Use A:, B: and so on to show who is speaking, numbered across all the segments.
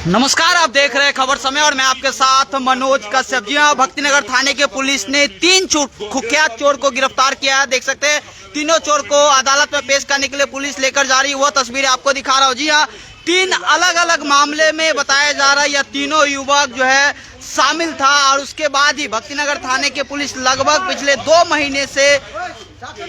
A: नमस्कार, आप देख रहे हैं खबर समय और मैं आपके साथ मनोज कश्यप। जी हाँ, भक्तिनगर थाने के पुलिस ने 3 कुख्यात चोर को गिरफ्तार किया है। देख सकते हैं तीनों चोर को अदालत में पेश करने के लिए पुलिस लेकर जा रही है। वो तस्वीरें आपको दिखा रहा हूँ। जी हाँ, 3 अलग अलग मामले में बताया जा रहा है यह तीनों युवक जो है शामिल था और उसके बाद ही भक्तिनगर थाने के पुलिस लगभग पिछले 2 महीने से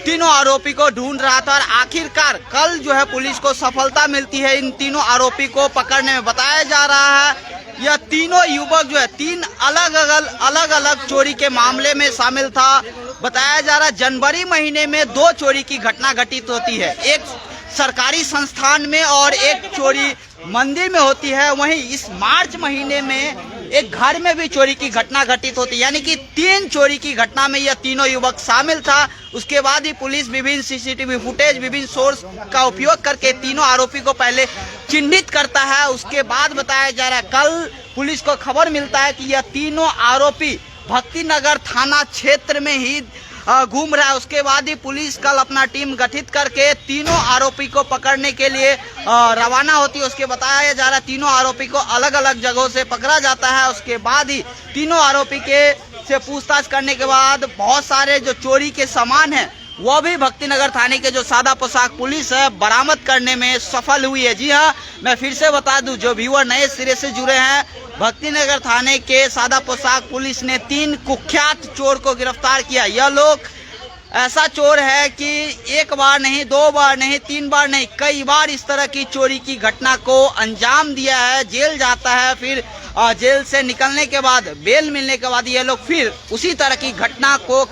A: तीनों आरोपी को ढूंढ रहा था और आखिरकार कल जो है पुलिस को सफलता मिलती है इन तीनों आरोपी को पकड़ने में। बताया जा रहा है यह तीनों युवक जो है 3 अलग अलग चोरी के मामले में शामिल था। बताया जा रहा है जनवरी महीने में 2 चोरी की घटना घटित होती है, एक सरकारी संस्थान में और एक चोरी मंदिर में होती है। वहीं इस मार्च महीने में एक घर में भी चोरी की घटना घटित होती है, यानी कि 3 चोरी की घटना में यह तीनों युवक शामिल था। उसके बाद ही पुलिस विभिन्न सीसीटीवी फुटेज, विभिन्न सोर्स का उपयोग करके तीनों आरोपी को पहले चिन्हित करता है। उसके बाद बताया जा रहा है कल पुलिस को खबर मिलता है कि यह तीनों आरोपी भक्तिनगर थाना क्षेत्र में ही घूम रहा है। उसके बाद ही पुलिस कल अपना टीम गठित करके तीनों आरोपी को पकड़ने के लिए रवाना होती है। उसके बताया जा रहा है तीनों आरोपी को अलग अलग जगहों से पकड़ा जाता है। उसके बाद ही तीनों आरोपी से पूछताछ करने के बाद बहुत सारे जो चोरी के सामान हैं वो भी भक्तिनगर थाने के जो सादा पोशाक पुलिस है बरामद करने में सफल हुई है। जी हाँ, मैं फिर से बता दूं, जो व्यूअर नए सिरे से जुड़े हैं, भक्तिनगर थाने के सादा पोशाक पुलिस ने 3 कुख्यात चोर को गिरफ्तार किया। यह लोग ऐसा चोर है कि 1 बार नहीं, 2 बार नहीं, 3 बार नहीं, कई बार इस तरह की चोरी की घटना को अंजाम दिया है। जेल जाता है, फिर जेल से निकलने के बाद, बेल मिलने के बाद ये लोग फिर उसी तरह की घटना को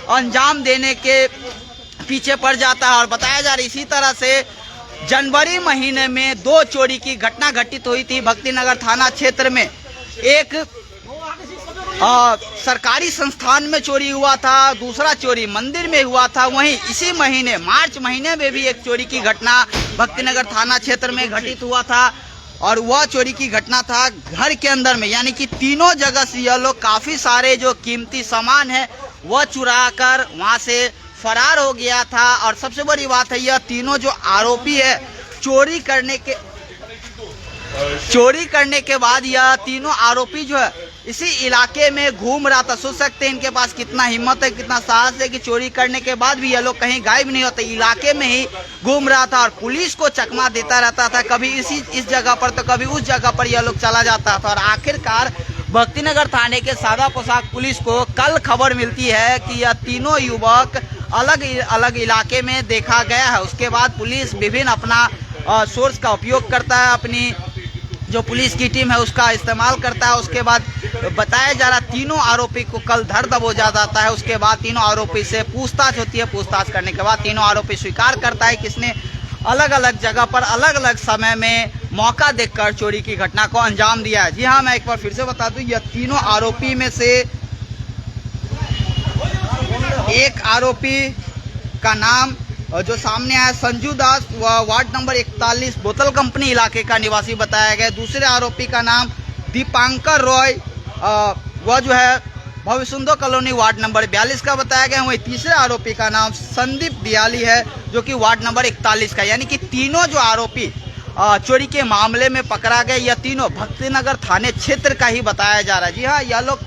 A: अंजाम देने के पीछे पड़ जाता है। और बताया जा रहा है इसी तरह से जनवरी महीने में 2 चोरी की घटना घटित हुई थी भक्तिनगर थाना क्षेत्र में। एक सरकारी संस्थान में चोरी हुआ था, दूसरा चोरी मंदिर में हुआ था। वहीं इसी महीने मार्च महीने में भी एक चोरी की घटना भक्तिनगर थाना क्षेत्र में घटित हुआ था और वह चोरी की घटना था घर के अंदर में, यानी कि तीनों जगह से यह लोग काफ़ी सारे जो कीमती सामान है वह चुरा कर वहाँ से फरार हो गया था। और सबसे बड़ी बात है यह तीनों जो आरोपी है चोरी करने के बाद यह तीनों आरोपी जो है इसी इलाके में घूम रहा था। सोच सकते हैं इनके पास कितना हिम्मत है, कितना साहस है कि चोरी करने के बाद भी यह लोग कहीं गायब नहीं होते, इलाके में ही घूम रहा था और पुलिस को चकमा देता रहता था। कभी इस जगह पर तो कभी उस जगह पर यह लोग चला जाता था। और आखिरकार भक्तिनगर थाने के सादा पोशाक पुलिस को कल खबर मिलती है कि यह तीनों युवक अलग अलग इलाके में देखा गया है। उसके बाद पुलिस विभिन्न अपना सोर्स का उपयोग करता है, अपनी जो पुलिस की टीम है उसका इस्तेमाल करता है। उसके बाद बताया जा रहा तीनों आरोपी को कल धर दबोचा जाता है। उसके बाद तीनों आरोपी से पूछताछ होती है। पूछताछ करने के बाद तीनों आरोपी स्वीकार करता है कि इसने अलग अलग जगह पर अलग अलग समय में मौका देखकर चोरी की घटना को अंजाम दिया है। जी हाँ, मैं एक बार फिर से बता दूं, यह तीनों आरोपी में से एक आरोपी का नाम जो सामने आया संजू दास, वार्ड नंबर 41 बोतल कंपनी इलाके का निवासी बताया गया। दूसरे आरोपी का नाम दीपांकर रॉय, वह जो है भविसुंदर कॉलोनी वार्ड नंबर 42 का बताया गया। वहीं तीसरे आरोपी का नाम संदीप दियाली है जो कि वार्ड नंबर 41 का। यानी कि तीनों जो आरोपी चोरी के मामले में पकड़ा गए यह तीनों भक्तिनगर थाने क्षेत्र का ही बताया जा रहा है। जी हाँ, यह लोग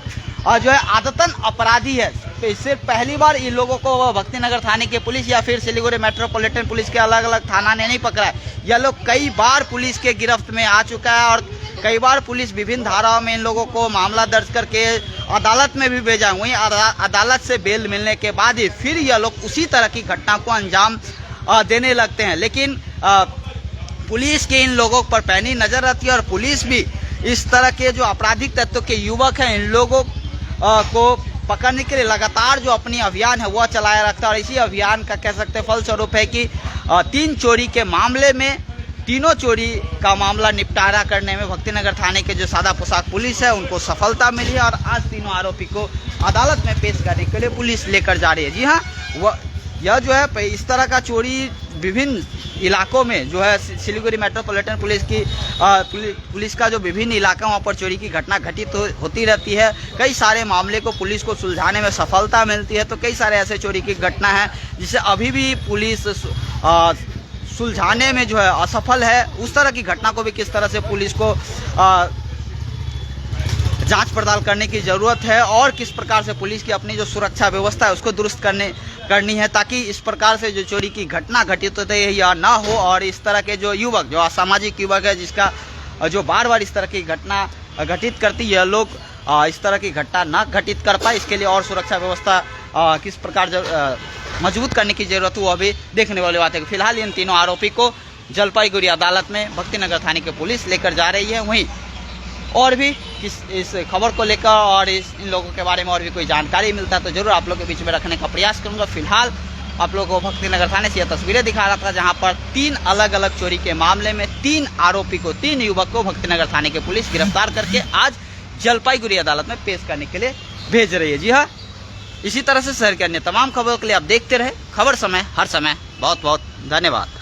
A: जो है आदतन अपराधी है। इससे पहली बार इन लोगों को भक्तिनगर थाने की पुलिस या फिर सिलीगुड़ी मेट्रोपॉलिटन पुलिस के अलग अलग थाना ने नहीं पकड़ा है। यह लोग कई बार पुलिस के गिरफ्त में आ चुका है और कई बार पुलिस विभिन्न धाराओं में इन लोगों को मामला दर्ज करके अदालत में भी भेजा। वहीं अदालत से बेल मिलने के बाद ही फिर यह लोग उसी तरह की घटना को अंजाम देने लगते हैं। लेकिन पुलिस के इन लोगों पर पैनी नजर रहती है और पुलिस भी इस तरह के जो आपराधिक तत्व के युवक हैं इन लोगों को पकड़ने के लिए लगातार जो अपनी अभियान है वह चलाया रखता है। और इसी अभियान का कह सकते हैं फलस्वरूप है कि 3 चोरी के मामले में तीनों चोरी का मामला निपटारा करने में भक्तिनगर थाने के जो सादा पोशाक पुलिस है उनको सफलता मिली है और आज तीनों आरोपी को अदालत में पेश करने के लिए पुलिस लेकर जा रही है। जी हाँ, यह जो है इस तरह का चोरी विभिन्न इलाकों में जो है सिलीगुड़ी मेट्रोपॉलिटन पुलिस का जो विभिन्न इलाका वहाँ पर चोरी की घटना घटित होती रहती है। कई सारे मामले को पुलिस को सुलझाने में सफलता मिलती है। तो कई सारे ऐसे चोरी की घटना है जिसे अभी भी पुलिस सुलझाने में जो है असफल है, उस तरह की घटना को भी किस तरह से पुलिस को जांच पड़ताल करने की ज़रूरत है और किस प्रकार से पुलिस की अपनी जो सुरक्षा व्यवस्था है उसको दुरुस्त करनी है, ताकि इस प्रकार से जो चोरी की घटना घटित होती है या ना हो, और इस तरह के जो युवक, जो असामाजिक युवक है जिसका जो बार बार इस तरह की घटना घटित करती है, लोग इस तरह की घटना ना घटित कर पाए, इसके लिए और सुरक्षा व्यवस्था किस प्रकार मजबूत करने की जरूरत हो, अभी देखने वाली बात है। फिलहाल इन तीनों आरोपी को जलपाईगुड़ी अदालत में भक्तिनगर थाने की पुलिस लेकर जा रही है। वहीं और भी इस खबर को लेकर और इन लोगों के बारे में और भी कोई जानकारी मिलता है तो जरूर आप लोगों के बीच में रखने का प्रयास करूंगा। फिलहाल आप लोगों को भक्तिनगर थाने से यह तस्वीरें दिखा रहा था, जहां पर 3 अलग अलग चोरी के मामले में 3 आरोपी को, 3 युवक को भक्तिनगर थाने की पुलिस गिरफ्तार करके आज जलपाईगुड़ी अदालत में पेश करने के लिए भेज रही है। जी हाँ, इसी तरह से शहर के अन्य तमाम खबरों के लिए आप देखते रहे खबर समय, हर समय। बहुत बहुत धन्यवाद।